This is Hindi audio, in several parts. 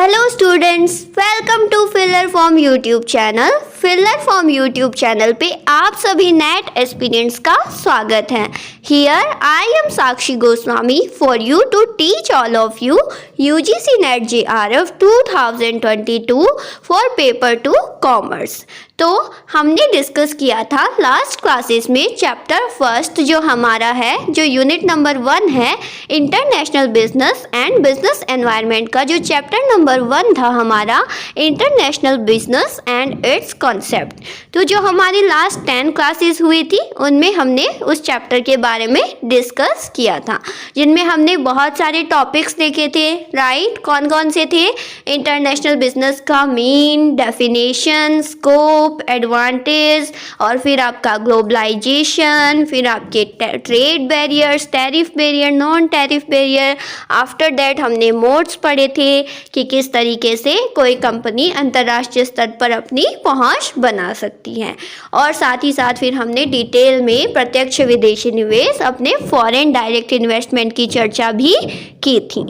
Hello students, welcome to filler form YouTube channel. Filler form YouTube channel पे आप सभी नेट एस्पिरेंट्स का स्वागत है। Here I am Sakshi Goswami for you to teach all of you UGC NET JRF 2022 for paper 2 commerce. तो हमने डिस्कस किया था लास्ट क्लासेस में चैप्टर फर्स्ट जो हमारा है, जो यूनिट नंबर 1 है international business and business environment का, जो चैप्टर नंबर 1 था हमारा international business and it's concept. तो जो हमारी लास्ट 10 क्लासेस हुई थी उनमें हमने उस चैप्टर के बारे में डिस्कस किया था, जिनमें हमने बहुत सारे टॉपिक्स देखे थे, राइट। कौन कौन से थे? इंटरनेशनल बिजनेस का मीन, डेफिनेशन, स्कोप, एडवांटेज, और फिर आपका ग्लोबलाइजेशन, फिर आपके trade barriers, tariff barrier, non tariff barrier. After that हमने मोड्स पढ़े थे कि किस तरीके से कोई कंपनी अंतर्राष्ट्रीय स्तर पर अपनी पहुंच बना सकती है, और साथ ही साथ फिर हमने डिटेल में प्रत्यक्ष विदेशी निवेश, अपने फॉरेन डायरेक्ट इन्वेस्टमेंट की चर्चा भी की थी,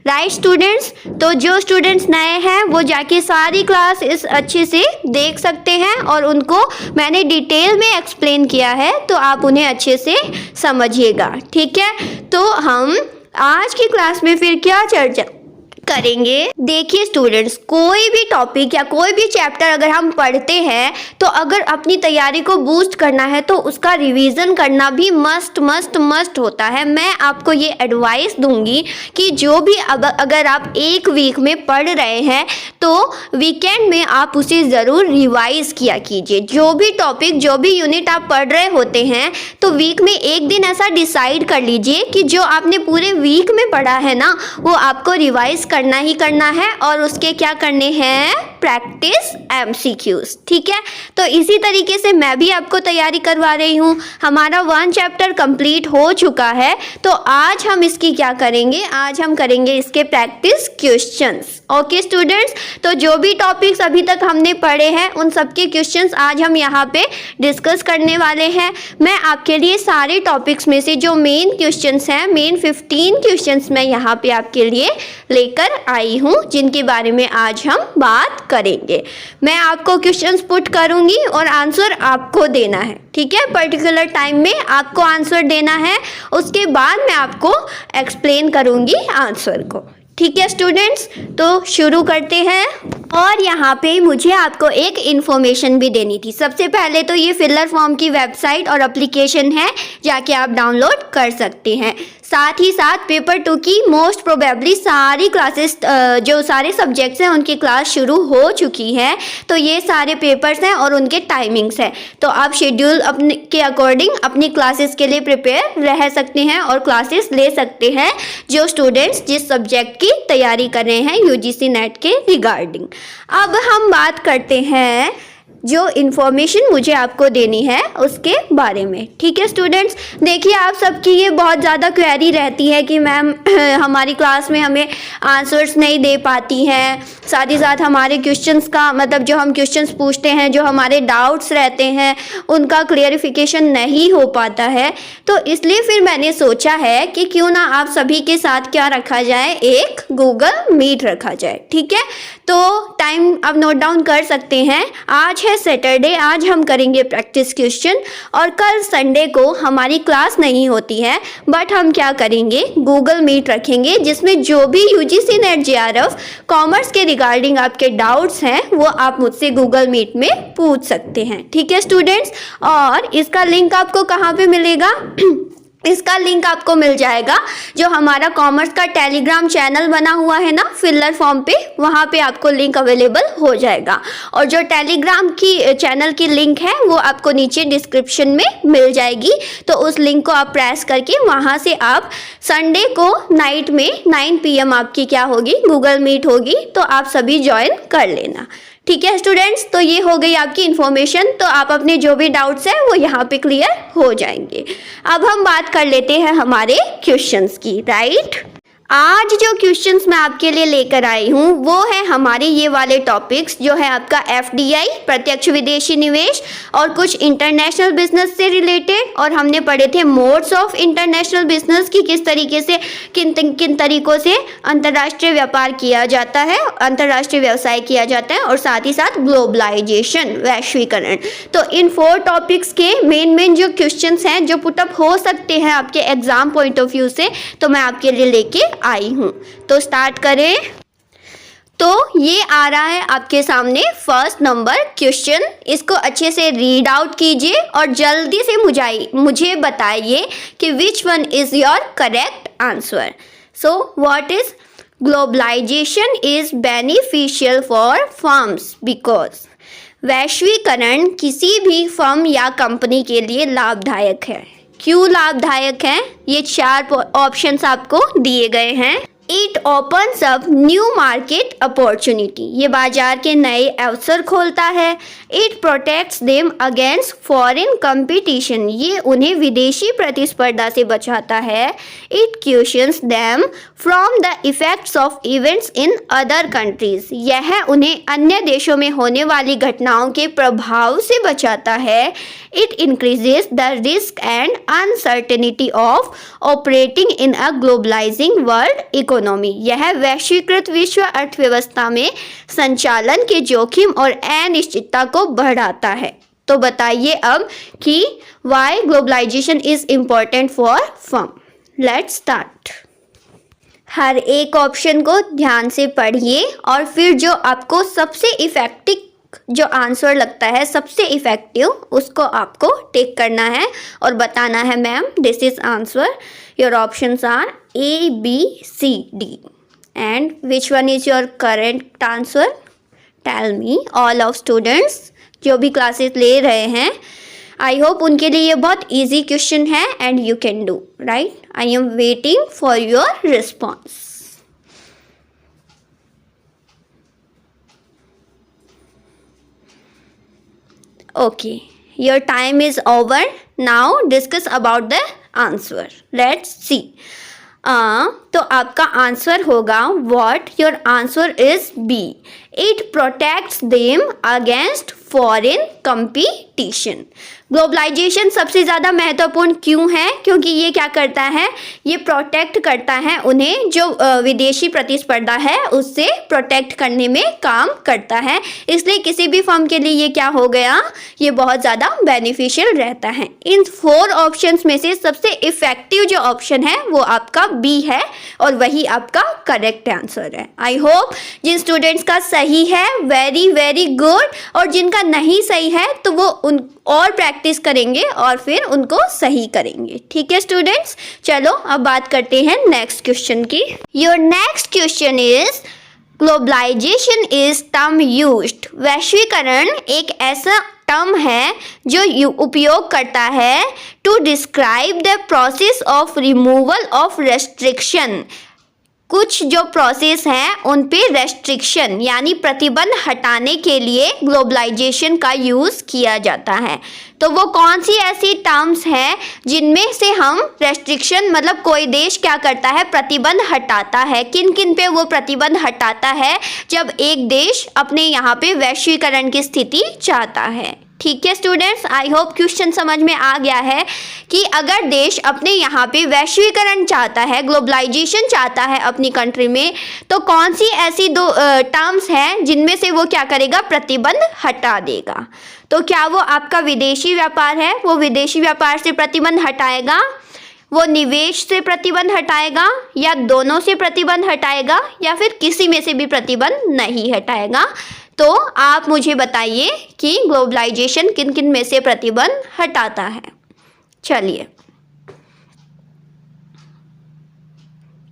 राइट स्टूडेंट्स। तो जो स्टूडेंट्स नए हैं वो जाके सारी क्लास इस अच्छे से देख सकते हैं, और उनको मैंने डिटेल में एक्सप्लेन किया है, तो आप उन्हें अच्छे से समझिएगा, ठीक है। तो हम आज की क्लास में फिर क्या चर्चा करेंगे? देखिए स्टूडेंट्स, कोई भी टॉपिक या कोई भी चैप्टर अगर हम पढ़ते हैं तो अगर अपनी तैयारी को बूस्ट करना है तो उसका रिवीजन करना भी मस्ट होता है। मैं आपको ये एडवाइस दूंगी कि जो भी अगर आप एक वीक में पढ़ रहे हैं तो वीकेंड में आप उसे ज़रूर रिवाइज किया कीजिए। जो भी टॉपिक, जो भी यूनिट आप पढ़ रहे होते हैं तो वीक में एक दिन ऐसा डिसाइड कर लीजिए कि जो आपने पूरे वीक में पढ़ा है ना वो आपको रिवाइज करना ही करना है, और उसके क्या करने हैं? प्रैक्टिस MCQs, ठीक है। तो इसी तरीके से मैं भी आपको तैयारी करवा रही हूँ। हमारा 1 चैप्टर कंप्लीट हो चुका है, तो आज हम इसकी क्या करेंगे? आज हम करेंगे इसके प्रैक्टिस क्वेश्चंस। ओके स्टूडेंट्स, तो जो भी टॉपिक्स अभी तक हमने पढ़े हैं उन सबके क्वेश्चंस आज हम यहाँ पे डिस्कस करने वाले हैं। मैं आपके लिए सारे टॉपिक्स में से जो मेन क्वेश्चंस हैं, मेन 15 क्वेश्चंस मैं यहाँ पे आपके लिए लेकर आई हूँ, जिनके बारे में आज हम बात करेंगे। मैं आपको क्वेश्चंस पुट करूँगी और आंसर आपको देना है, ठीक है। पर्टिकुलर टाइम में आपको आंसर देना है, उसके बाद मैं आपको एक्सप्लेन करूँगी आंसर को, ठीक है स्टूडेंट्स। तो शुरू करते हैं। और यहाँ पे मुझे आपको एक इन्फॉर्मेशन भी देनी थी। सबसे पहले तो ये फिलर फॉर्म की वेबसाइट और एप्लीकेशन है, जाके आप डाउनलोड कर सकते हैं। साथ ही साथ पेपर 2 की मोस्ट प्रोबेबली सारी क्लासेस, जो सारे सब्जेक्ट्स हैं उनकी क्लास शुरू हो चुकी है। तो ये सारे पेपर्स हैं और उनके टाइमिंग्स हैं, तो आप शेड्यूल अपने के अकॉर्डिंग अपनी क्लासेस के लिए प्रिपेयर रह सकते हैं और क्लासेस ले सकते हैं, जो स्टूडेंट्स जिस सब्जेक्ट की तैयारी कर रहे हैं UGC नेट के रिगार्डिंग। अब हम बात करते हैं जो इन्फॉर्मेशन मुझे आपको देनी है उसके बारे में, ठीक है स्टूडेंट्स। देखिए, आप सबकी ये बहुत ज़्यादा क्वेरी रहती है कि मैम हमारी क्लास में हमें आंसर्स नहीं दे पाती हैं, साथ ही साथ हमारे क्वेश्चंस का मतलब जो हम क्वेश्चंस पूछते हैं, जो हमारे डाउट्स रहते हैं उनका क्लियरिफिकेशन नहीं हो पाता है। तो इसलिए फिर मैंने सोचा है कि क्यों ना आप सभी के साथ क्या रखा जाए, एक गूगल मीट रखा जाए, ठीक है। तो टाइम अब नोट डाउन कर सकते हैं। आज है सैटरडे, आज हम करेंगे प्रैक्टिस क्वेश्चन, और कल संडे को हमारी क्लास नहीं होती है, बट हम क्या करेंगे, गूगल मीट रखेंगे, जिसमें जो भी UGC नेट JRF कॉमर्स के रिगार्डिंग आपके डाउट्स हैं वो आप मुझसे गूगल मीट में पूछ सकते हैं, ठीक है स्टूडेंट्स। और इसका लिंक आपको कहाँ पे मिलेगा? इसका लिंक आपको मिल जाएगा जो हमारा कॉमर्स का टेलीग्राम चैनल बना हुआ है ना फिलर फॉर्म पे, वहाँ पे आपको लिंक अवेलेबल हो जाएगा। और जो टेलीग्राम की चैनल की लिंक है वो आपको नीचे डिस्क्रिप्शन में मिल जाएगी, तो उस लिंक को आप प्रेस करके वहाँ से आप संडे को नाइट में 9 PM आपकी क्या होगी, गूगल मीट होगी, तो आप सभी ज्वाइन कर लेना, ठीक है स्टूडेंट्स। तो ये हो गई आपकी इन्फॉर्मेशन, तो आप अपने जो भी डाउट्स हैं वो यहाँ पे क्लियर हो जाएंगे। अब हम बात कर लेते हैं हमारे क्वेश्चंस की, राइट। आज जो क्वेश्चंस मैं आपके लिए लेकर आई हूँ वो है हमारे ये वाले टॉपिक्स जो है आपका FDI प्रत्यक्ष विदेशी निवेश और कुछ इंटरनेशनल बिजनेस से रिलेटेड, और हमने पढ़े थे मोड्स ऑफ इंटरनेशनल बिजनेस की किस तरीके से किन तरीकों से अंतर्राष्ट्रीय व्यापार किया जाता है, अंतर्राष्ट्रीय व्यवसाय किया जाता है, और साथ ही साथ ग्लोबलाइजेशन वैश्वीकरण। तो इन 4 टॉपिक्स के मेन जो क्वेश्चंस हैं जो पुटअप हो सकते हैं आपके एग्जाम पॉइंट ऑफ व्यू से, तो मैं आपके लिए लेके आई हूँ। तो स्टार्ट करें। तो ये आ रहा है आपके सामने फर्स्ट नंबर क्वेश्चन, इसको अच्छे से रीड आउट कीजिए और जल्दी से मुझे बताइए कि which one is your correct answer. So what is globalisation is beneficial for firms because वैश्वीकरण किसी भी फर्म या कंपनी के लिए लाभदायक है। क्यों लाभदायक है? ये 4 ऑप्शंस आपको दिए गए हैं। It opens up new market opportunity, ये बाजार के नए अवसर खोलता है। It protects them against foreign competition, ये उन्हें विदेशी प्रतिस्पर्धा से बचाता है। It questions them from the effects of events in other countries, यह उन्हें अन्य देशों में होने वाली घटनाओं के प्रभाव से बचाता है। It increases the risk and uncertainty of operating in a globalising world economy, यह वैश्वीकृत विश्व अर्थव्यवस्था में संचालन के जोखिम और अनिश्चितता को बढ़ाता है। तो बताइए अब कि why globalisation is important for firm. Let's start. हर एक ऑप्शन को ध्यान से पढ़िए और फिर जो आपको सबसे इफेक्टिव जो आंसर लगता है, सबसे इफेक्टिव, उसको आपको टिक करना है और बताना है ma'am this is answer. Your options are A, B, C, D and which one is your correct answer? Tell me all of students जो भी क्लासेस ले रहे हैं, आई होप उनके लिए ये बहुत इजी क्वेश्चन है and you can do right. I am waiting for your response. Okay, your time is over. Now discuss about the answer. Let's see. तो आपका आंसर होगा what? Your answer is B. It protects them against foreign competition. Globalisation सबसे ज़्यादा महत्वपूर्ण क्यों है? क्योंकि ये क्या करता है, ये प्रोटेक्ट करता है उन्हें, जो विदेशी प्रतिस्पर्धा है उससे प्रोटेक्ट करने में काम करता है। इसलिए किसी भी फर्म के लिए ये क्या हो गया, ये बहुत ज़्यादा बेनिफिशियल रहता है। इन 4 ऑप्शंस में से सबसे इफेक्टिव जो ऑप्शन है वो आपका बी है और वही आपका करेक्ट आंसर है। आई होप जिन स्टूडेंट्स का सही है वेरी गुड, और जिनका नहीं सही है तो वो उन और प्रैक्टिस करेंगे और फिर उनको सही करेंगे। ठीक है स्टूडेंट्स, चलो अब बात करते हैं नेक्स्ट क्वेश्चन की। Your next question is globalisation is term used. वैश्वीकरण एक ऐसा टर्म है जो उपयोग करता है to describe the process of removal of restriction. कुछ जो प्रोसेस हैं उन पे रेस्ट्रिक्शन यानी प्रतिबंध हटाने के लिए ग्लोबलाइजेशन का यूज़ किया जाता है। तो वो कौन सी ऐसी टर्म्स हैं जिनमें से हम रेस्ट्रिक्शन, मतलब कोई देश क्या करता है, प्रतिबंध हटाता है। किन किन पे वो प्रतिबंध हटाता है? जब एक देश अपने यहाँ पे वैश्वीकरण की स्थिति चाहता है। ठीक है स्टूडेंट्स, आई होप क्वेश्चन समझ में आ गया है कि अगर देश अपने यहाँ पे वैश्वीकरण चाहता है, ग्लोबलाइजेशन चाहता है अपनी कंट्री में, तो कौन सी ऐसी 2 टर्म्स हैं जिनमें से वो क्या करेगा, प्रतिबंध हटा देगा। तो क्या वो आपका विदेशी व्यापार है, वो विदेशी व्यापार से प्रतिबंध हटाएगा, वो निवेश से प्रतिबंध हटाएगा, या दोनों से प्रतिबंध हटाएगा, या फिर किसी में से भी प्रतिबंध नहीं हटाएगा। तो आप मुझे बताइए कि ग्लोबलाइजेशन किन किन में से प्रतिबंध हटाता है। चलिए,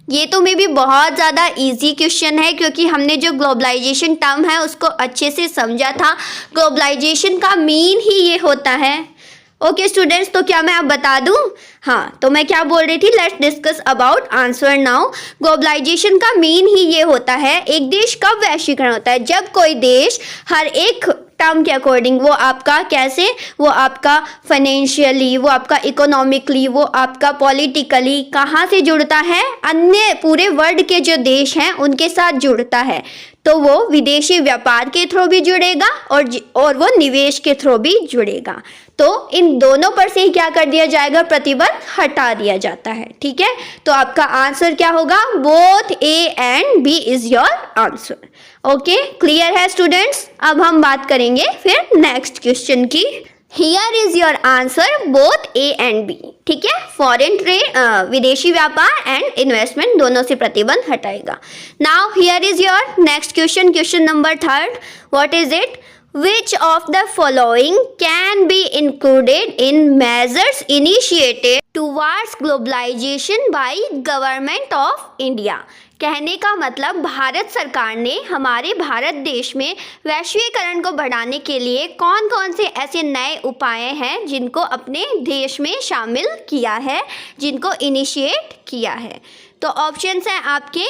ये तो मे भी बहुत ज़्यादा इजी क्वेश्चन है क्योंकि हमने जो ग्लोबलाइजेशन टर्म है उसको अच्छे से समझा था। ग्लोबलाइजेशन का मीन ही ये होता है। ओके स्टूडेंट्स, तो क्या मैं अब बता दूं? हाँ, तो मैं क्या बोल रही थी, let's discuss about answer now. Globalisation का मीन ही ये होता है, एक देश कब वैश्वीकरण होता है, जब कोई देश हर एक टर्म के अकॉर्डिंग, वो आपका कैसे, वो आपका फाइनेंशियली, वो आपका इकोनॉमिकली, वो आपका पॉलिटिकली कहाँ से जुड़ता है, अन्य पूरे वर्ल्ड के जो देश हैं उनके साथ जुड़ता है। तो वो विदेशी व्यापार के थ्रू भी जुड़ेगा और वो निवेश के थ्रू भी जुड़ेगा। तो इन दोनों पर से क्या कर दिया जाएगा, प्रतिबंध हटा दिया जाता है। ठीक है, तो आपका आंसर क्या होगा, both A and B is your answer. Okay, clear है स्टूडेंट्स। अब हम बात करेंगे फिर नेक्स्ट क्वेश्चन की। Here is your answer both A and B. ठीक है, फॉरेन ट्रेड, विदेशी व्यापार एंड इन्वेस्टमेंट दोनों से प्रतिबंध हटाएगा। Now here is your next question, question number 3rd। What is it, which of the following can be included in measures initiated towards globalization by government of India? कहने का मतलब भारत सरकार ने हमारे भारत देश में वैश्वीकरण को बढ़ाने के लिए कौन कौन से ऐसे नए उपाय हैं जिनको अपने देश में शामिल किया है, जिनको इनिशिएट किया है। तो ऑप्शंस हैं आपके,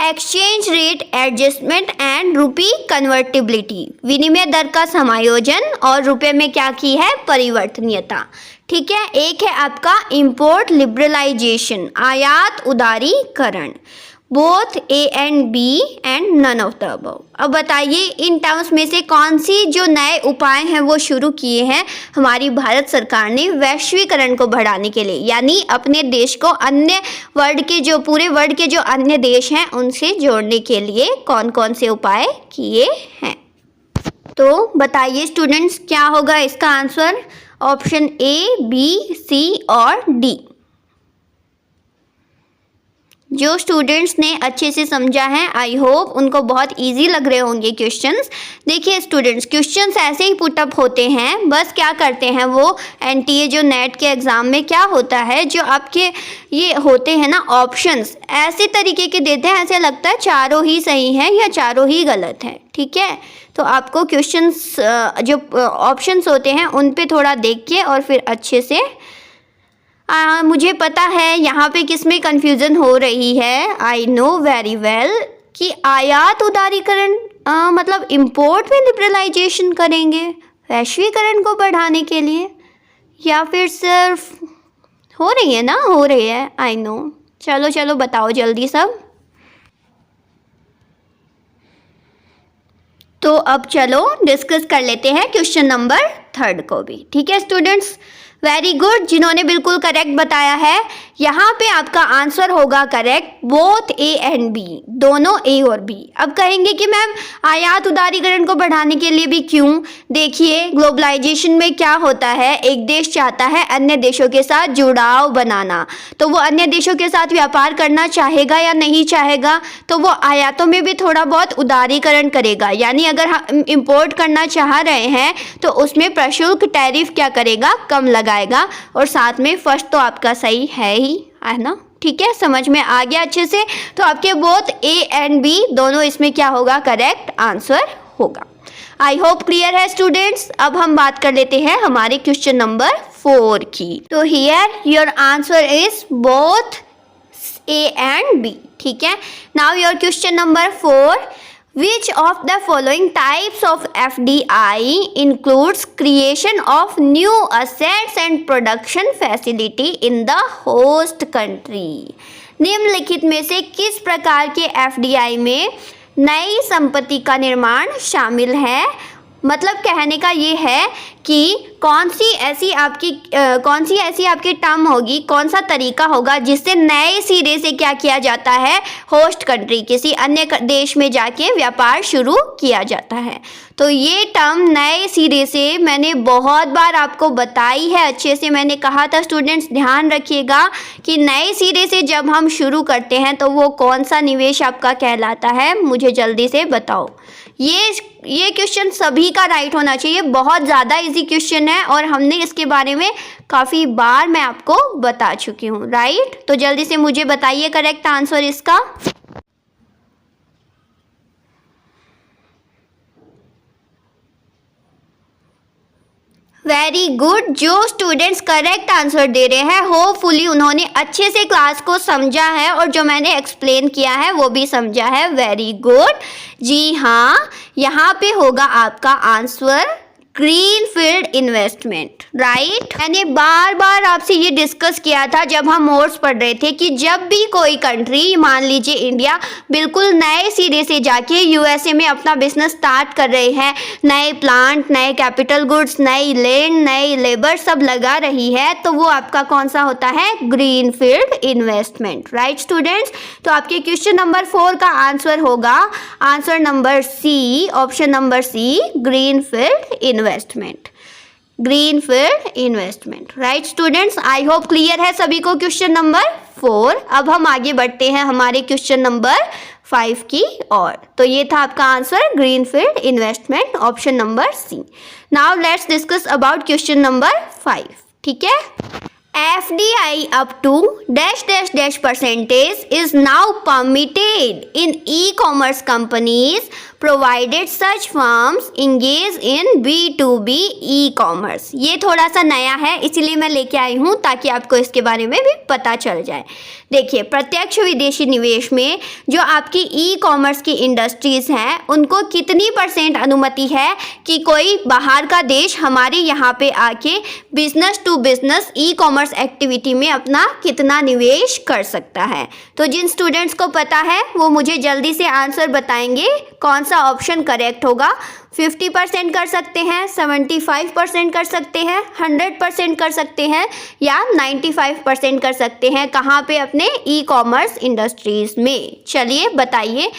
exchange rate adjustment and rupee convertibility, विनिमय दर का समायोजन और रुपए में क्या की है, परिवर्तनीयता। ठीक है, एक है आपका इंपोर्ट लिबरलाइजेशन, आयात उदारीकरण। Both A and B and none of the above. अब बताइए इन टर्म्स में से कौन सी जो नए उपाय हैं वो शुरू किए हैं हमारी भारत सरकार ने वैश्वीकरण को बढ़ाने के लिए, यानी अपने देश को अन्य वर्ल्ड के जो पूरे वर्ल्ड के जो अन्य देश हैं उनसे जोड़ने के लिए कौन कौन से उपाय किए हैं। तो बताइए स्टूडेंट्स क्या होगा इसका आंसर, ऑप्शन ए, बी, सी और डी। जो स्टूडेंट्स ने अच्छे से समझा है, आई होप उनको बहुत इजी लग रहे होंगे क्वेश्चंस। देखिए स्टूडेंट्स, क्वेश्चंस ऐसे ही पुटअप होते हैं, बस क्या करते हैं वो एनटीए जो नेट के एग्ज़ाम में क्या होता है, जो आपके ये होते हैं ना ऑप्शंस, ऐसे तरीके के देते हैं, ऐसे लगता है चारों ही सही हैं या चारों ही गलत हैं। ठीक है, तो आपको क्वेश्चंस जो ऑप्शंस होते हैं उन पे थोड़ा देख के और फिर अच्छे से मुझे पता है यहाँ पे किस में कन्फ्यूज़न हो रही है, आई नो वेरी वेल, कि आयात उदारीकरण मतलब इंपोर्ट में लिबरलाइजेशन करेंगे वैश्वीकरण को बढ़ाने के लिए, या फिर सिर्फ हो रही है ना, हो रही है, आई नो। चलो चलो बताओ जल्दी सब। तो अब चलो डिस्कस कर लेते हैं क्वेश्चन नंबर 3rd को भी। ठीक है स्टूडेंट्स, वेरी गुड, जिन्होंने बिल्कुल करेक्ट बताया है। यहाँ पे आपका आंसर होगा correct, both A and B, दोनों ए और बी। अब कहेंगे कि मैम आयात उदारीकरण को बढ़ाने के लिए भी क्यों? देखिए ग्लोबलाइजेशन में क्या होता है, एक देश चाहता है अन्य देशों के साथ जुड़ाव बनाना, तो वो अन्य देशों के साथ व्यापार करना चाहेगा या नहीं चाहेगा, तो वो आयातों में भी थोड़ा बहुत उदारीकरण करेगा। यानी अगर हम इम्पोर्ट करना चाह रहे हैं तो उसमें प्रशुल्क टैरिफ क्या करेगा, कम लगाएगा। और साथ में फर्स्ट तो आपका सही है ना। ठीक है, समझ में आ गया अच्छे से। तो आपके बोथ ए एंड बी दोनों इसमें क्या होगा, करेक्ट आंसर होगा। आई होप क्लियर है स्टूडेंट्स। अब हम बात कर लेते हैं हमारे क्वेश्चन नंबर 4 की। तो here your answer is both A and B. ठीक है, now your question number 4, which of the following types of FDI includes creation of new assets and production facility in the host country? निम्नलिखित में से किस प्रकार के FDI में नई संपत्ति का निर्माण शामिल है? मतलब कहने का ये है कि कौन सी ऐसी आपकी टर्म होगी, कौन सा तरीका होगा जिससे नए सिरे से क्या किया जाता है, होस्ट कंट्री किसी अन्य देश में जाके व्यापार शुरू किया जाता है। तो ये टर्म नए सिरे से मैंने बहुत बार आपको बताई है, अच्छे से मैंने कहा था स्टूडेंट्स ध्यान रखिएगा कि नए सिरे से जब हम शुरू करते हैं तो वो कौन सा निवेश आपका कहलाता है, मुझे जल्दी से बताओ। ये क्वेश्चन सभी का राइट होना चाहिए, बहुत ज़्यादा इजी क्वेश्चन है और हमने इसके बारे में काफ़ी बार मैं आपको बता चुकी हूँ, राइट। तो जल्दी से मुझे बताइए करेक्ट आंसर इसका। वेरी गुड, जो स्टूडेंट्स करेक्ट आंसर दे रहे हैं होपफुली उन्होंने अच्छे से क्लास को समझा है और जो मैंने एक्सप्लेन किया है वो भी समझा है। वेरी गुड, जी हाँ, यहाँ पे होगा आपका answer green field investment, right. मैंने बार बार आपसे ये डिस्कस किया था जब हम मोड्स पढ़ रहे थे कि जब भी कोई कंट्री, मान लीजिए इंडिया, बिल्कुल नए सिरे से जाके यूएसए में अपना बिजनेस स्टार्ट कर रहे हैं, नए प्लांट, नए कैपिटल गुड्स, नई लैंड, नई लेबर सब लगा रही है, तो वो आपका कौन सा होता है? Green field investment, right students. तो आपके क्वेश्चन नंबर 4 का आंसर होगा answer number C, option number C, green field investment, green field investment, right students. I hope clear है सभी को क्वेश्चन नंबर 4। अब हम आगे बढ़ते हैं हमारे क्वेश्चन नंबर 5 की ओर। तो ये था आपका answer green field investment, option number C. Now let's discuss about question number 5, ठीक है। FDI up to dash dash dash percentage is now permitted in e-commerce companies provided such firms engage in B2B e-commerce। ये थोड़ा सा नया है इसलिए मैं लेके आई हूँ ताकि आपको इसके बारे में भी पता चल जाए। देखिए, प्रत्यक्ष विदेशी निवेश में जो आपकी ई कॉमर्स की इंडस्ट्रीज हैं उनको कितनी % अनुमति है कि कोई बाहर का देश हमारे यहाँ पे आके business to business e commerce activity में अपना कितना निवेश कर सकता है। तो जिन स्टूडेंट्स को पता है वो मुझे जल्दी से आंसर बताएंगे कौन सा ऑप्शन करेक्ट होगा। 50% कर सकते हैं, 75% कर सकते हैं, 100% कर सकते हैं या 95% कर सकते हैं। कहाँ पे? अपने ई कॉमर्स इंडस्ट्रीज में। चलिए बताइए।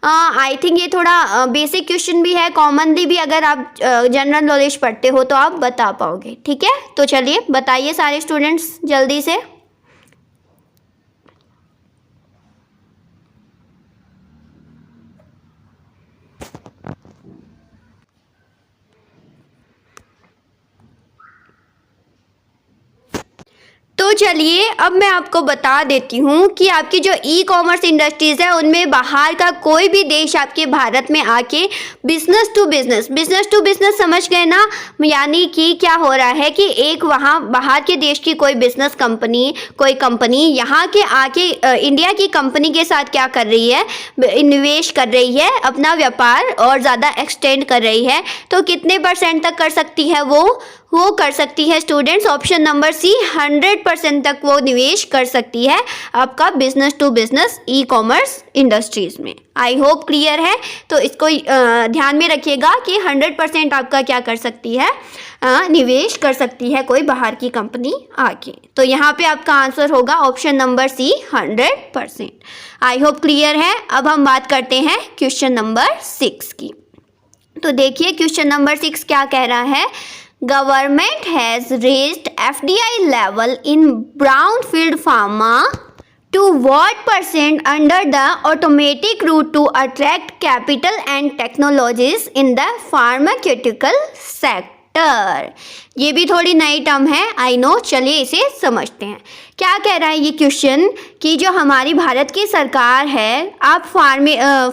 आई थिंक ये थोड़ा बेसिक क्वेश्चन भी है, कॉमनली भी अगर आप जनरल नॉलेज पढ़ते हो तो आप बता पाओगे, ठीक है। तो चलिए बताइए सारे स्टूडेंट्स जल्दी से। तो चलिए अब मैं आपको बता देती हूँ कि आपकी जो ई कॉमर्स इंडस्ट्रीज़ है उनमें बाहर का कोई भी देश आपके भारत में आके बिजनेस टू बिजनेस समझ गए ना। यानी कि क्या हो रहा है कि एक वहाँ बाहर के देश की कोई बिजनेस कंपनी, कोई कंपनी यहाँ के आके इंडिया की कंपनी के साथ क्या कर रही है? निवेश कर रही है, अपना व्यापार और ज़्यादा एक्सटेंड कर रही है। तो कितने % तक कर सकती है वो कर सकती है स्टूडेंट्स, ऑप्शन नंबर सी, 100% तक वो निवेश कर सकती है आपका business to business e commerce industries में। आई होप क्लियर है। तो इसको ध्यान में रखिएगा कि 100% आपका क्या कर सकती है? निवेश कर सकती है कोई बाहर की कंपनी आके। तो यहाँ पे आपका आंसर होगा option number C, 100%। I hope clear है। अब हम बात करते हैं क्वेश्चन नंबर 6 की। तो देखिए क्वेश्चन नंबर 6 क्या कह रहा है। Government has raised FDI level in brownfield pharma to what % under the automatic route to attract capital and technologies in the pharmaceutical sector। ये भी थोड़ी नई टर्म है, आई नो। चलिए इसे समझते हैं। क्या कह रहा है ये क्वेश्चन कि जो हमारी भारत की सरकार है, आप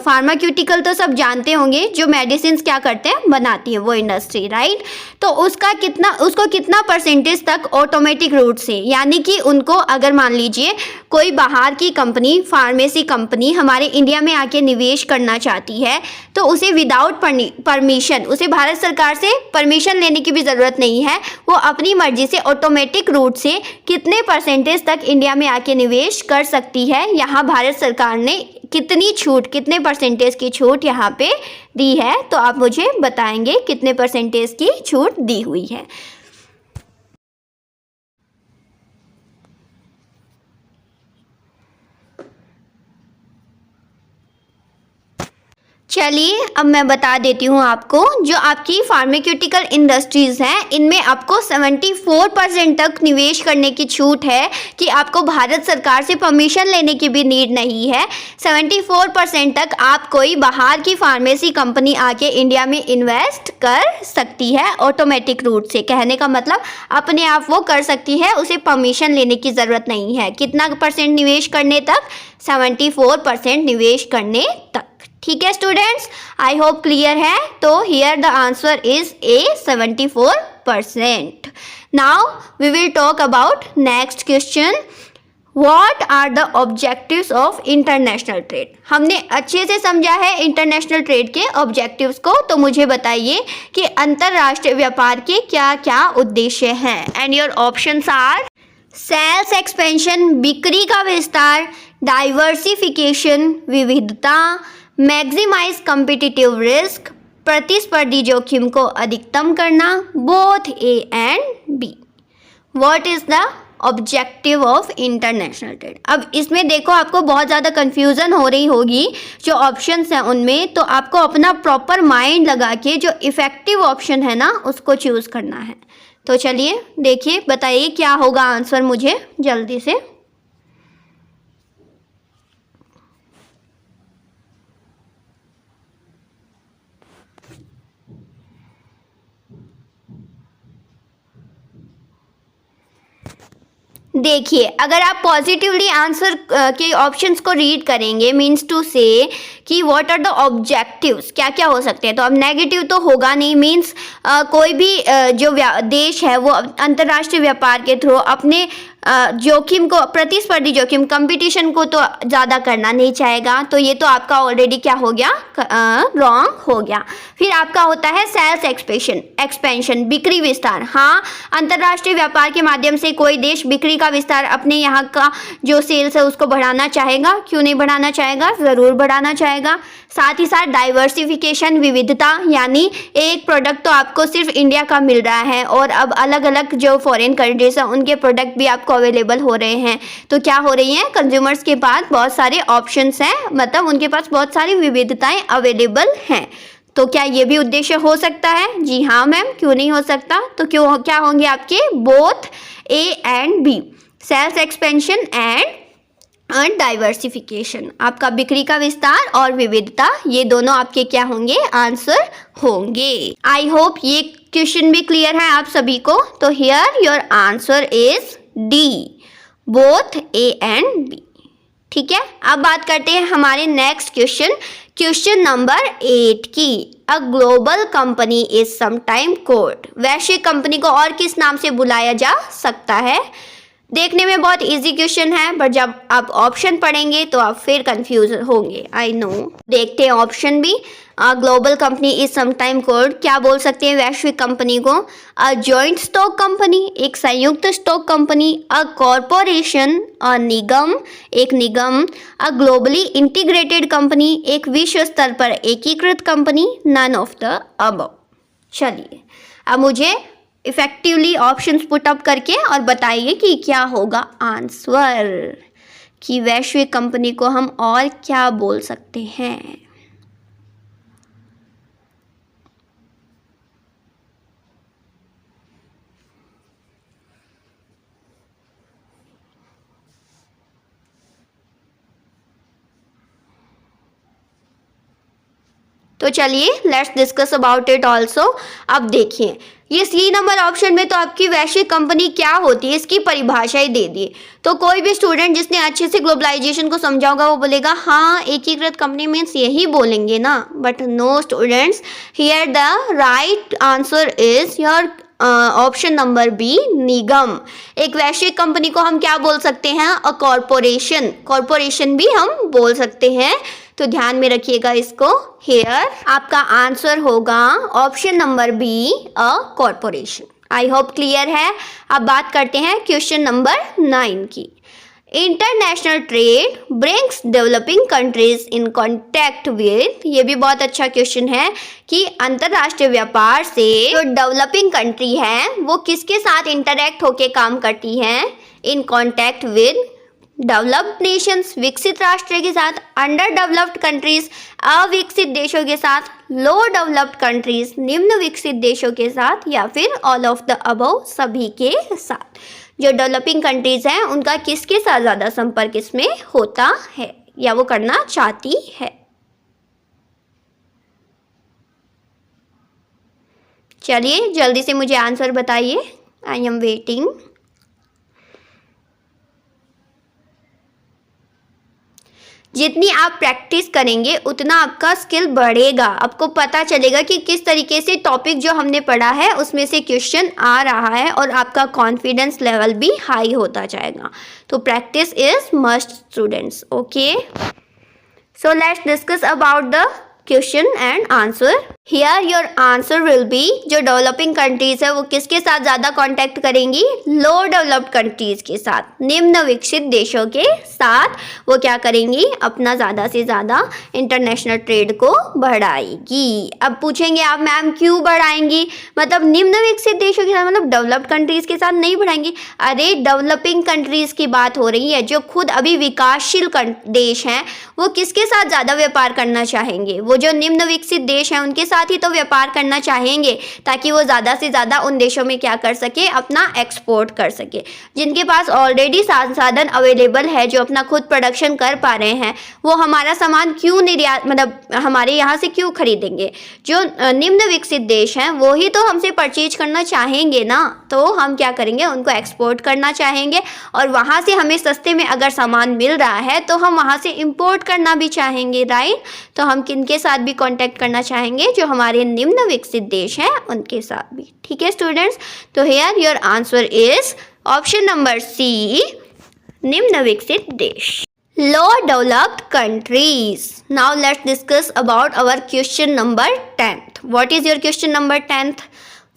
फार्माक्यूटिकल तो सब जानते होंगे, जो मेडिसिन क्या करते हैं, बनाती है वो इंडस्ट्री, राइट। तो उसको कितना % तक ऑटोमेटिक रूट से, यानी कि उनको अगर मान लीजिए कोई बाहर की कंपनी, फार्मेसी कंपनी हमारे इंडिया में आके निवेश करना चाहती है तो उसे विदाउट परमिशन, उसे भारत सरकार से परमिशन लेने की भी ज़रूरत नहीं है, वो अपनी मर्जी से ऑटोमेटिक रूट से कितने % तक इंडिया में आके निवेश कर सकती है। यहाँ भारत सरकार ने कितनी छूट, कितने % की छूट यहाँ पे दी है, तो आप मुझे बताएंगे कितने % की छूट दी हुई है। चलिए अब मैं बता देती हूँ आपको। जो आपकी फार्मास्यूटिकल इंडस्ट्रीज़ हैं इनमें आपको 74% तक निवेश करने की छूट है कि आपको भारत सरकार से परमिशन लेने की भी नीड नहीं है। 74% तक आप कोई बाहर की फार्मेसी कंपनी आके इंडिया में इन्वेस्ट कर सकती है ऑटोमेटिक रूट से। कहने का मतलब अपने आप वो कर सकती है, उसे परमिशन लेने की ज़रूरत नहीं है। कितना % निवेश करने तक? 74% निवेश करने तक। ठीक है स्टूडेंट्स, आई होप क्लियर है। तो here the answer is A 74%। Now we will talk about next question. What are the objectives of international trade. हमने अच्छे से समझा है इंटरनेशनल ट्रेड के ऑब्जेक्टिव्स को, तो मुझे बताइए कि अंतरराष्ट्रीय व्यापार के क्या क्या उद्देश्य हैं। And your options are sales expansion, बिक्री का विस्तार, डाइवर्सिफिकेशन, विविधता, मैक्सिमाइज कॉम्पिटिटिव रिस्क, प्रतिस्पर्धी जोखिम को अधिकतम करना, both A and B. What is the objective of international trade. अब इसमें देखो आपको बहुत ज़्यादा कन्फ्यूज़न हो रही होगी जो ऑप्शंस हैं उनमें, तो आपको अपना प्रॉपर माइंड लगा के जो इफ़ेक्टिव ऑप्शन है ना उसको चूज़ करना है। तो चलिए देखिए, बताइए क्या होगा आंसर मुझे जल्दी से। देखिए, अगर आप पॉजिटिवली आंसर के ऑप्शंस को रीड करेंगे, मीन्स टू से कि व्हाट आर द ऑब्जेक्टिव्स, क्या क्या हो सकते हैं, तो अब नेगेटिव तो होगा नहीं। मीन्स कोई भी जो देश है वो अंतर्राष्ट्रीय व्यापार के थ्रू अपने जोखिम को, प्रतिस्पर्धी जोखिम, कंपटीशन को तो ज़्यादा करना नहीं चाहेगा, तो ये तो आपका ऑलरेडी क्या हो गया, रॉन्ग हो गया। फिर आपका होता है सेल्स एक्सपेंशन, बिक्री विस्तार। हाँ, अंतर्राष्ट्रीय व्यापार के माध्यम से कोई देश बिक्री का विस्तार, अपने यहाँ का जो सेल्स है उसको बढ़ाना चाहेगा। क्यों नहीं बढ़ाना चाहेगा, ज़रूर बढ़ाना चाहेगा। साथ ही साथ डाइवर्सिफिकेशन, विविधता, यानी एक प्रोडक्ट तो आपको सिर्फ इंडिया का मिल रहा है और अब अलग अलग जो फॉरेन कंट्रीज हैं उनके प्रोडक्ट भी आपको अवेलेबल हो रहे हैं, तो क्या हो रही हैं, कंज्यूमर्स के पास बहुत सारे ऑप्शंस हैं, मतलब उनके पास बहुत सारी विविधताएं अवेलेबल हैं। तो क्या ये भी उद्देश्य हो सकता है? जी हाँ मैम, क्यों नहीं हो सकता। तो क्या होंगे आपके, both A and B, sales expansion and diversification. आपका बिक्री का विस्तार और विविधता, ये दोनों आपके क्या होंगे, आंसर होंगे। आई होप ये क्वेश्चन भी क्लियर है आप सभी को। तो here your answer is D, both A and B. ठीक है, अब बात करते हैं हमारे नेक्स्ट क्वेश्चन नंबर 8 की। A global company is sometime called, वैश्विक कंपनी को और किस नाम से बुलाया जा सकता है। देखने में बहुत इजी क्वेश्चन है, पर जब आप ऑप्शन पढ़ेंगे तो आप फिर कंफ्यूज होंगे, आई नो। देखते हैं ऑप्शन भी। Global company is sometime called, क्या बोल सकते हैं वैश्विक कंपनी को, अ जॉइंट स्टॉक कंपनी, एक संयुक्त stock company, a corporation, a निगम, एक निगम, अ ग्लोबली इंटीग्रेटेड कंपनी, एक विश्व स्तर पर एकीकृत company, none of the above. चलिए अब मुझे इफेक्टिवली ऑप्शंस पुट अप करके और बताइए कि क्या होगा आंसर, कि वैश्विक कंपनी को हम और क्या बोल सकते हैं। तो चलिए let's discuss about it also. अब देखिए, ये सी नंबर ऑप्शन में तो आपकी वैश्विक कंपनी क्या होती है इसकी परिभाषा ही दे दी। तो कोई भी स्टूडेंट जिसने अच्छे से ग्लोबलाइजेशन को समझा होगा वो बोलेगा हाँ एकीकृत कंपनी मीन्स यही बोलेंगे ना, but no students, here the right answer is your option number B, निगम। एक वैश्विक कंपनी को हम क्या बोल सकते हैं, अ कॉरपोरेशन भी हम बोल सकते हैं। तो ध्यान में रखिएगा इसको। हियर आपका आंसर होगा option number B, a corporation. I hope clear है। अब बात करते हैं क्वेश्चन नंबर 9 की। International trade brings developing countries in contact with, ये भी बहुत अच्छा क्वेश्चन है कि अंतरराष्ट्रीय व्यापार से जो डेवलपिंग कंट्री है वो किसके साथ इंटरेक्ट होके काम करती है, इन कॉन्टैक्ट विद डेवलप्ड नेशंस, विकसित राष्ट्र के साथ, अंडर डेवलप्ड कंट्रीज, अविकसित देशों के साथ, लो डेवलप्ड कंट्रीज, निम्न विकसित देशों के साथ, या फिर ऑल ऑफ द अबव, सभी के साथ। जो डेवलपिंग कंट्रीज हैं उनका किसके साथ ज़्यादा संपर्क इसमें होता है या वो करना चाहती है। चलिए जल्दी से मुझे आंसर बताइए, आई एम वेटिंग। जितनी आप प्रैक्टिस करेंगे उतना आपका स्किल बढ़ेगा, आपको पता चलेगा कि किस तरीके से टॉपिक जो हमने पढ़ा है उसमें से क्वेश्चन आ रहा है और आपका कॉन्फिडेंस लेवल भी हाई होता जाएगा। तो practice is must students. Okay, so let's discuss about the question and answer. Here your answer will be, जो डेवलपिंग कंट्रीज है वो किसके साथ ज़्यादा कांटेक्ट करेंगी? लो डेवलप्ड कंट्रीज के साथ, निम्न विकसित देशों के साथ वो क्या करेंगी? अपना ज़्यादा से ज़्यादा इंटरनेशनल ट्रेड को बढ़ाएगी। अब पूछेंगे आप मैम क्यों बढ़ाएंगी? मतलब निम्न विकसित देशों के साथ मतलब डेवलप्ड कंट्रीज के साथ नहीं बढ़ाएंगी। अरे डेवलपिंग कंट्रीज की बात हो रही है, जो खुद अभी विकासशील देश हैं वो किसके साथ ज़्यादा व्यापार करना चाहेंगे? वो जो निम्न विकसित देश हैं उनके साथ ही तो व्यापार करना चाहेंगे, ताकि वो ज़्यादा से ज़्यादा उन देशों में क्या कर सके? अपना एक्सपोर्ट कर सके। जिनके पास ऑलरेडी संसाधन अवेलेबल है, जो अपना खुद प्रोडक्शन कर पा रहे हैं, वो हमारा सामान क्यों निर्यात मतलब हमारे यहाँ से क्यों खरीदेंगे? जो निम्न विकसित देश हैं वो ही तो हमसे परचेज करना चाहेंगे ना, तो हम क्या करेंगे? उनको एक्सपोर्ट करना चाहेंगे और वहाँ से हमें सस्ते में अगर सामान मिल रहा है तो हम वहाँ से इंपोर्ट करना भी चाहेंगे, राइट? तो हम किनके साथ भी कांटेक्ट करना चाहेंगे? जो हमारे निम्न विकसित देश हैं उनके साथ भी। ठीक है स्टूडेंट्स, तो here your answer is option number C, निम्न विकसित देश, low developed countries. Now let's discuss about our question number 10th। What is your question number 10th?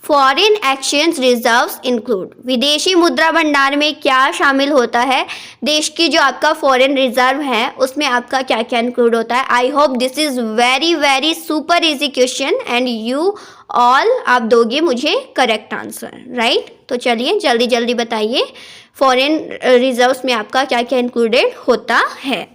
Foreign exchange reserves include, विदेशी मुद्रा भंडार में क्या शामिल होता है? देश की जो आपका फॉरेन रिजर्व है उसमें आपका क्या क्या इंक्लूड होता है? I hope this is very very super easy question and you all आप दोगे मुझे करेक्ट आंसर, राइट? तो चलिए जल्दी जल्दी बताइए, फॉरेन रिजर्व्स में आपका क्या क्या इंक्लूडेड होता है?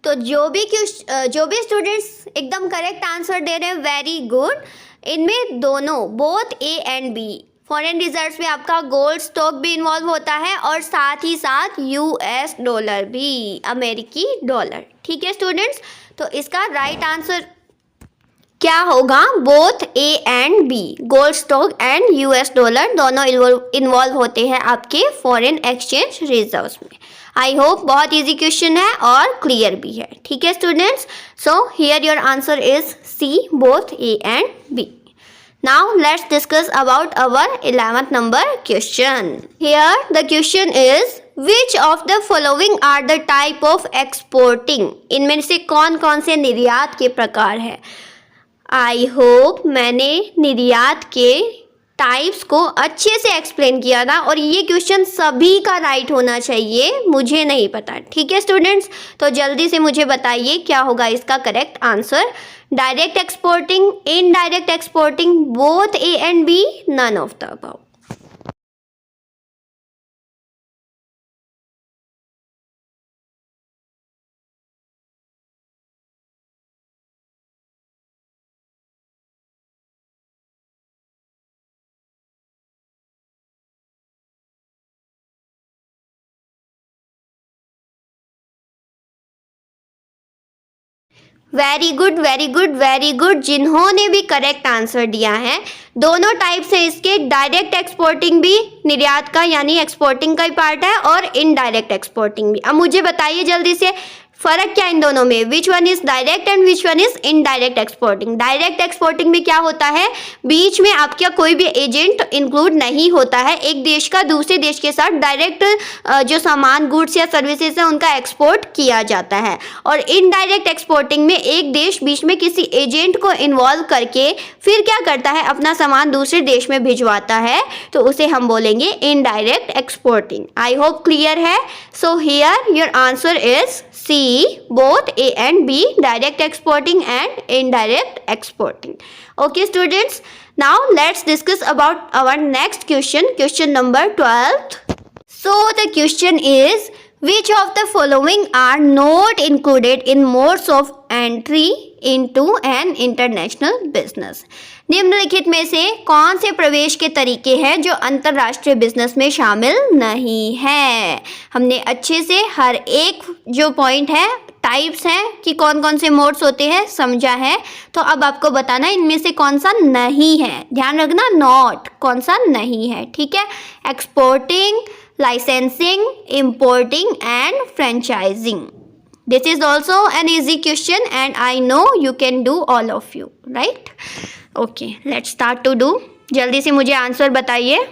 तो जो भी स्टूडेंट्स एकदम करेक्ट आंसर दे रहे हैं, वेरी गुड। इनमें दोनों both A and B, foreign reserves में आपका गोल्ड स्टॉक भी इन्वॉल्व होता है और साथ ही साथ यूएस डॉलर भी, अमेरिकी डॉलर। ठीक है स्टूडेंट्स, तो इसका राइट आंसर क्या होगा? Both A and B, gold stock and US dollar दोनों इन्वॉल्व होते हैं आपके फॉरेन एक्सचेंज रिजर्व्स में। आई होप बहुत इजी क्वेश्चन है और क्लियर भी है। ठीक है students, so here your answer is C, both A and B. Now let's discuss about our 11th number question. Here the question is, which of the following are the type of exporting? इनमें से कौन कौन से निर्यात के प्रकार है? आई होप मैंने निर्यात के टाइप्स को अच्छे से एक्सप्लेन किया था और ये क्वेश्चन सभी का राइट होना चाहिए, मुझे नहीं पता। ठीक है स्टूडेंट्स, तो जल्दी से मुझे बताइए क्या होगा इसका correct answer? Direct exporting, indirect exporting, both A and B, none of the above. Very good very good very good, जिन्होंने भी करेक्ट आंसर दिया है, दोनों टाइप से इसके, डायरेक्ट एक्सपोर्टिंग भी निर्यात का यानी एक्सपोर्टिंग का ही पार्ट है और इनडायरेक्ट एक्सपोर्टिंग भी। अब मुझे बताइए जल्दी से फर्क क्या इन दोनों में? विच one is direct and which one is indirect exporting? Direct exporting में क्या होता है? बीच में आपका कोई भी एजेंट इंक्लूड नहीं होता है, एक देश का दूसरे देश के साथ डायरेक्ट जो सामान, गुड्स या सर्विसेज है उनका एक्सपोर्ट किया जाता है। और इनडायरेक्ट एक्सपोर्टिंग में एक देश बीच में किसी एजेंट को इन्वॉल्व करके फिर क्या करता है? अपना सामान दूसरे देश में भिजवाता है, तो उसे हम बोलेंगे indirect exporting. I hope clear है। So here your answer is C, both A and B, direct exporting and indirect exporting. Okay students, now let's discuss about our next question, question number 12. So the question is, which of the following are not included in modes of entry into an international business? निम्नलिखित में से कौन से प्रवेश के तरीके हैं जो अंतर्राष्ट्रीय बिजनेस में शामिल नहीं है? हमने अच्छे से हर एक जो पॉइंट है, टाइप्स हैं कि कौन कौन से मोड्स होते हैं, समझा है। तो अब आपको बताना इनमें से कौन सा नहीं है। ध्यान रखना, नॉट कौन सा नहीं है, ठीक है। Exporting, licensing, importing and franchising. This is also an easy question and I know you can do all of you, right? Okay, let's start to do. जल्दी से मुझे आंसर बताइए।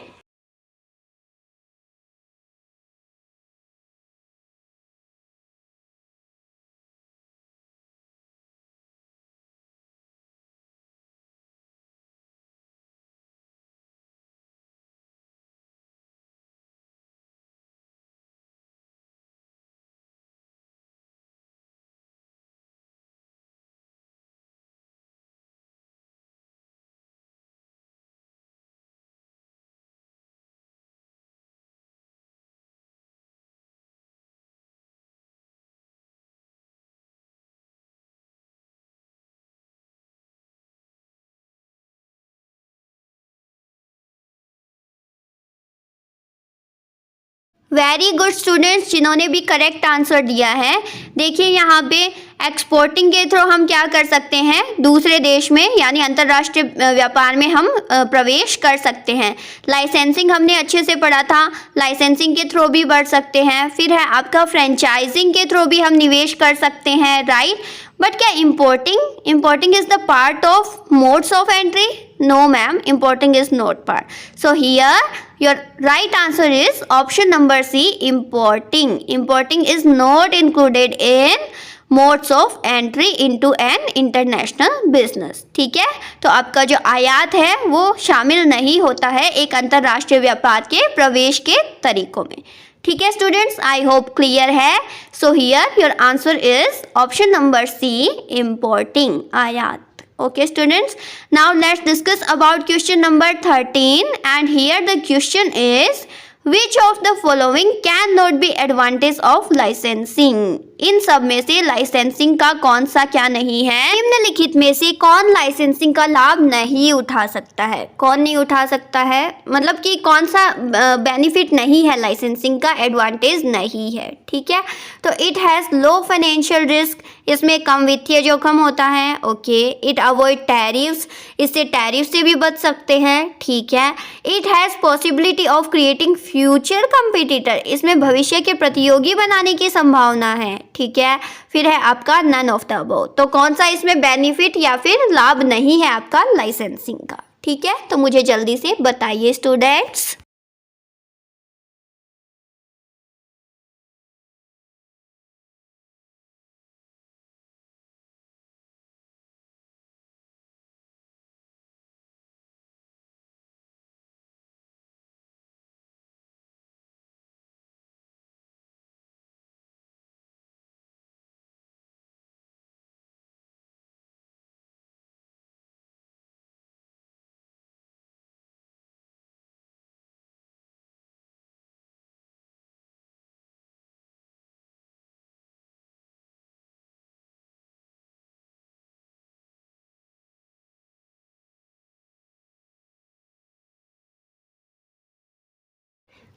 वेरी गुड स्टूडेंट्स, जिन्होंने भी करेक्ट आंसर दिया है। देखिए यहाँ पे एक्सपोर्टिंग के थ्रू हम क्या कर सकते हैं, दूसरे देश में यानी अंतर्राष्ट्रीय व्यापार में हम प्रवेश कर सकते हैं। लाइसेंसिंग हमने अच्छे से पढ़ा था, लाइसेंसिंग के थ्रू भी बढ़ सकते हैं। फिर है आपका फ्रेंचाइजिंग के थ्रू भी हम निवेश कर सकते हैं, राइट। बट क्या importing is the part of modes of entry? No ma'am, importing is not part. So here your right answer is option number C, importing is not included in modes of entry into an international business, ठीक है। तो आपका जो आयात है वो शामिल नहीं होता है एक अंतर्राष्ट्रीय व्यापार के प्रवेश के तरीकों में, ठीक है स्टूडेंट्स। आई होप क्लियर है। So here your answer is option number C, importing, आयात। Okay students, now let's discuss about question number 13 and here the question is which of the following can not be advantage of licensing? इन सब में से लाइसेंसिंग का कौन सा क्या नहीं है? निम्नलिखित में से कौन लाइसेंसिंग का लाभ नहीं उठा सकता है? कौन नहीं उठा सकता है, मतलब कि कौन सा बेनिफिट नहीं है, लाइसेंसिंग का एडवांटेज नहीं है, ठीक है। तो it has low financial risk, इसमें कम वित्तीय जोखिम होता है। ओके, इट अवॉइड टैरिफ्स, इससे टैरिफ से भी बच सकते हैं, ठीक है। It has possibility of creating future competitor, इसमें भविष्य के प्रतियोगी बनाने की संभावना है, ठीक है। फिर है आपका नन ऑफ द अबव, तो कौन सा इसमें बेनिफिट या फिर लाभ नहीं है आपका लाइसेंसिंग का, ठीक है। तो मुझे जल्दी से बताइए स्टूडेंट्स।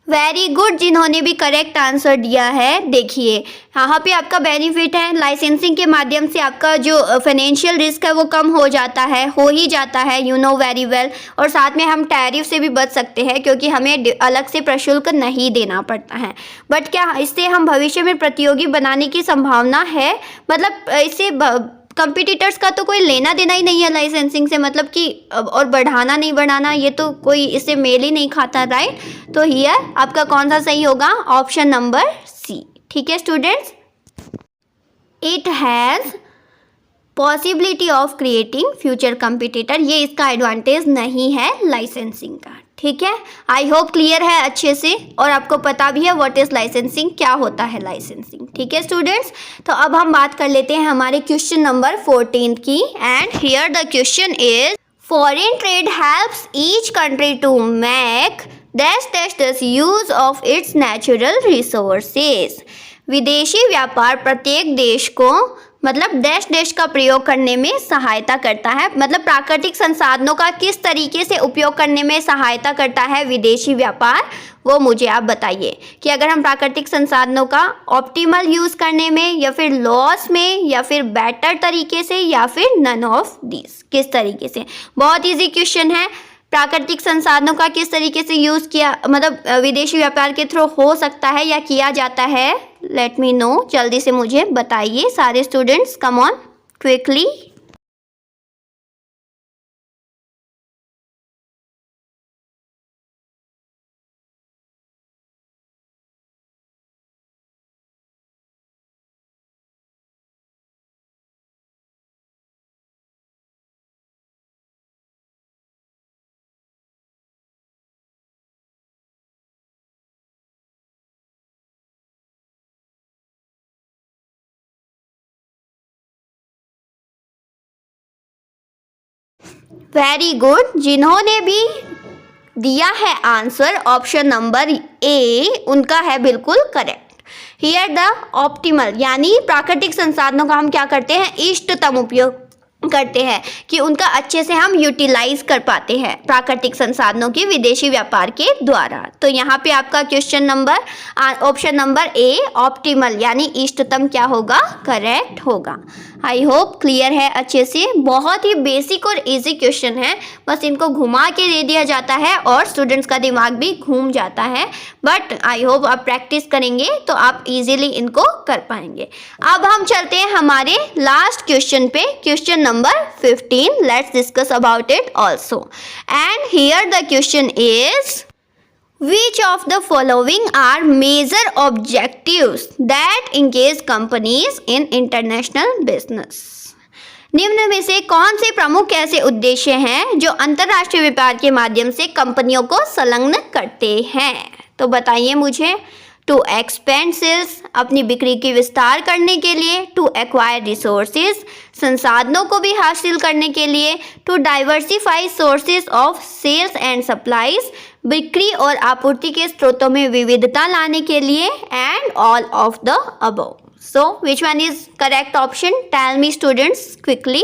वेरी गुड, जिन्होंने भी करेक्ट आंसर दिया है। देखिए यहाँ पे आपका बेनिफिट है, लाइसेंसिंग के माध्यम से आपका जो फाइनेंशियल रिस्क है वो कम हो जाता है, हो ही जाता है, यू नो वेरी वेल। और साथ में हम टैरिफ से भी बच सकते हैं क्योंकि हमें अलग से प्रशुल्क नहीं देना पड़ता है। बट क्या इससे हम भविष्य में प्रतियोगी बनाने की संभावना है, मतलब इससे कंपटीटर्स का तो कोई लेना देना ही नहीं है लाइसेंसिंग से, मतलब कि और बढ़ाना नहीं बढ़ाना ये तो कोई इससे मेल ही नहीं खाता, राइट। तो हियर आपका कौन सा सही होगा, ऑप्शन नंबर सी, ठीक है students. It has possibility of creating future competitor, ये इसका एडवांटेज नहीं है लाइसेंसिंग का, ठीक है। आई होप क्लियर है अच्छे से, और आपको पता भी है व्हाट इज लाइसेंसिंग, क्या होता है लाइसेंसिंग, ठीक है स्टूडेंट्स। तो अब हम बात कर लेते हैं हमारे क्वेश्चन नंबर 14 की, and here the question is foreign trade helps each country to make dash use of its natural resources. विदेशी व्यापार प्रत्येक देश को मतलब डैश डैश का प्रयोग करने में सहायता करता है, मतलब प्राकृतिक संसाधनों का किस तरीके से उपयोग करने में सहायता करता है विदेशी व्यापार, वो मुझे आप बताइए कि अगर हम प्राकृतिक संसाधनों का ऑप्टिमल यूज़ करने में या फिर लॉस में या फिर बेटर तरीके से या फिर नन ऑफ दिस, किस तरीके से। बहुत इजी क्वेश्चन है। प्राकृतिक संसाधनों का किस तरीके से यूज़ किया, मतलब विदेशी व्यापार के थ्रू हो सकता है या किया जाता है, लेट मी नो, जल्दी से मुझे बताइए सारे students, come on quickly. Very good, जिन्होंने भी दिया है आंसर ऑप्शन नंबर ए, उनका है बिल्कुल करेक्ट। हियर द ऑप्टिमल यानी प्राकृतिक संसाधनों का हम क्या करते हैं, इष्टतम उपयोग करते हैं कि उनका अच्छे से हम यूटिलाइज कर पाते हैं प्राकृतिक संसाधनों की विदेशी व्यापार के द्वारा। तो यहाँ पे आपका question number option number A optimal यानी इष्टतम क्या होगा, करेक्ट होगा। आई होप क्लियर है अच्छे से। बहुत ही बेसिक और इजी क्वेश्चन है, बस इनको घुमा के दे दिया जाता है और स्टूडेंट्स का दिमाग भी घूम जाता है, बट आई होप आप प्रैक्टिस करेंगे तो आप इजीली इनको कर पाएंगे। अब हम चलते हैं हमारे लास्ट क्वेश्चन पे, question number 15. Let's discuss about it also. And here the question is, which of the following are major objectives that engage companies in international business? निम्न में से कौन से प्रमुख ऐसे उद्देश्य हैं जो अंतर्राष्ट्रीय व्यापार के माध्यम से कंपनियों को संलग्न करते हैं? तो बताइए मुझे। टू एक्सपेंड सेल्स, अपनी बिक्री की विस्तार करने के लिए। टू एक्वायर रिसोर्सेज, संसाधनों को भी हासिल करने के लिए। To diversify sources of sales and supplies, बिक्री और आपूर्ति के स्रोतों में विविधता लाने के लिए। And all of the above. So which one is correct option? Tell me students quickly.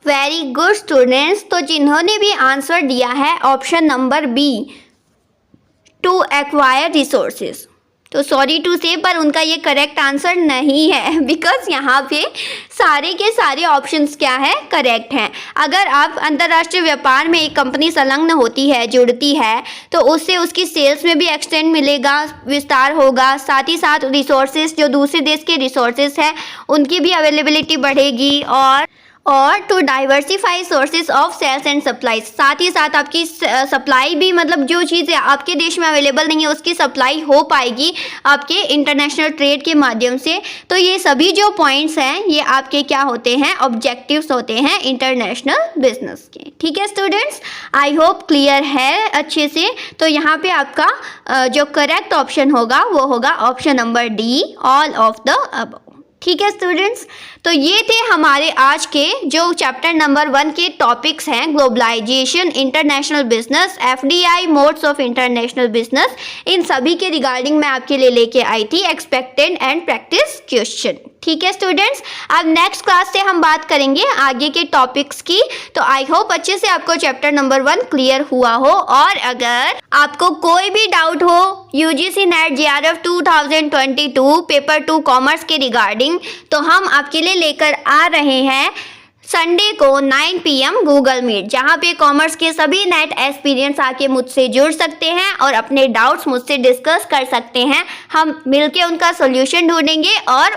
Very good students, तो जिन्होंने भी आंसर दिया है option number B to acquire resources, तो सॉरी टू से पर उनका ये करेक्ट आंसर नहीं है, बिकॉज यहाँ पे सारे के सारे ऑप्शंस क्या है, करेक्ट हैं। अगर आप अंतर्राष्ट्रीय व्यापार में एक कंपनी संलग्न होती है, जुड़ती है, तो उससे उसकी सेल्स में भी एक्सटेंड मिलेगा, विस्तार होगा, साथ ही साथ रिसोर्सेज जो दूसरे देश के रिसोर्सेज हैं उनकी भी अवेलेबिलिटी बढ़ेगी। और to diversify sources of sales and supplies, साथ ही साथ आपकी सप्लाई भी, मतलब जो चीज़ें आपके देश में अवेलेबल नहीं है उसकी सप्लाई हो पाएगी आपके इंटरनेशनल ट्रेड के माध्यम से। तो ये सभी जो पॉइंट्स हैं ये आपके क्या होते हैं, ऑब्जेक्टिव्स होते हैं इंटरनेशनल बिजनेस के। ठीक है स्टूडेंट्स, आई होप क्लियर है अच्छे से। तो यहाँ पे आपका जो करेक्ट ऑप्शन होगा वो होगा option number D, all of the above. ठीक है स्टूडेंट्स, तो ये थे हमारे आज के जो चैप्टर नंबर 1 के टॉपिक्स हैं, globalisation, international business, FDI, modes of international business. इन सभी के रिगार्डिंग मैं आपके लिए लेके आई थी एक्सपेक्टेड एंड प्रैक्टिस क्वेश्चन। ठीक है स्टूडेंट्स, अब नेक्स्ट क्लास से हम बात करेंगे आगे के टॉपिक्स की। तो आई होप अच्छे से आपको चैप्टर नंबर 1 क्लियर हुआ हो, और अगर आपको कोई भी डाउट हो UGC net JRF 2022 paper 2 commerce के रिगार्डिंग, तो हम आपके लिए लेकर आ रहे हैं संडे को 9 PM गूगल मीट, जहाँ पे कॉमर्स के सभी नेट एक्सपीरियंस आके मुझसे जुड़ सकते हैं और अपने डाउट्स मुझसे डिस्कस कर सकते हैं। हम मिलके उनका सॉल्यूशन ढूंढेंगे और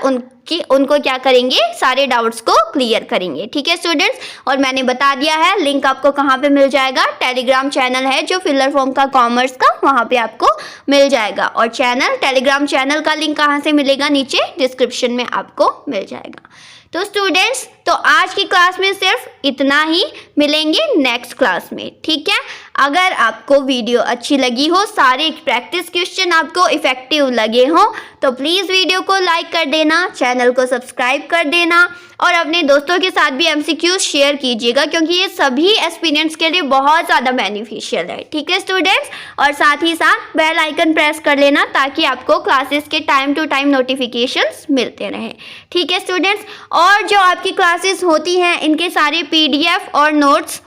उनको क्या करेंगे, सारे डाउट्स को क्लियर करेंगे। ठीक है स्टूडेंट्स, और मैंने बता दिया है लिंक आपको कहाँ पे मिल जाएगा, टेलीग्राम चैनल है जो फिलर फॉर्म का कॉमर्स का, वहाँ पे आपको मिल जाएगा। और टेलीग्राम चैनल का लिंक कहाँ से मिलेगा, नीचे डिस्क्रिप्शन में आपको मिल जाएगा। तो स्टूडेंट्स, तो आज की क्लास में सिर्फ इतना ही, मिलेंगे नेक्स्ट क्लास में, ठीक है। अगर आपको वीडियो अच्छी लगी हो, सारे प्रैक्टिस क्वेश्चन आपको इफेक्टिव लगे हो, तो प्लीज़ वीडियो को लाइक कर देना, चैनल को सब्सक्राइब कर देना और अपने दोस्तों के साथ भी एमसीक्यूज शेयर कीजिएगा, क्योंकि ये सभी एस्पिरेंट्स के लिए बहुत ज़्यादा बेनिफिशियल है, ठीक है स्टूडेंट्स। और साथ ही साथ बेल आइकन प्रेस कर लेना ताकि आपको क्लासेस के टाइम टू टाइम नोटिफिकेशंस मिलते रहें, ठीक है स्टूडेंट्स। और जो आपकी क्लासेस होती हैं, इनके सारे पीडीएफ और नोट्स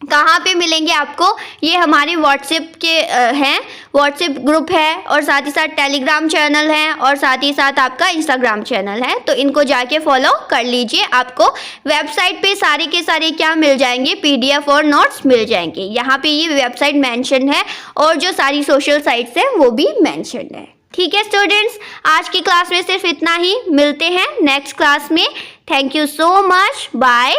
कहाँ पे मिलेंगे आपको, ये हमारे व्हाट्सएप के हैं, व्हाट्सएप ग्रुप है और साथ ही साथ टेलीग्राम चैनल है और साथ ही साथ आपका इंस्टाग्राम चैनल है, तो इनको जाके फॉलो कर लीजिए। आपको वेबसाइट पे सारे के सारे क्या मिल जाएंगे, पीडीएफ और नोट्स मिल जाएंगे। यहाँ पे ये वेबसाइट मेंशन है और जो सारी सोशल साइट्स हैं वो भी मेंशन है, ठीक है स्टूडेंट्स। आज की क्लास में सिर्फ इतना ही, मिलते हैं नेक्स्ट क्लास में। Thank you so much, bye.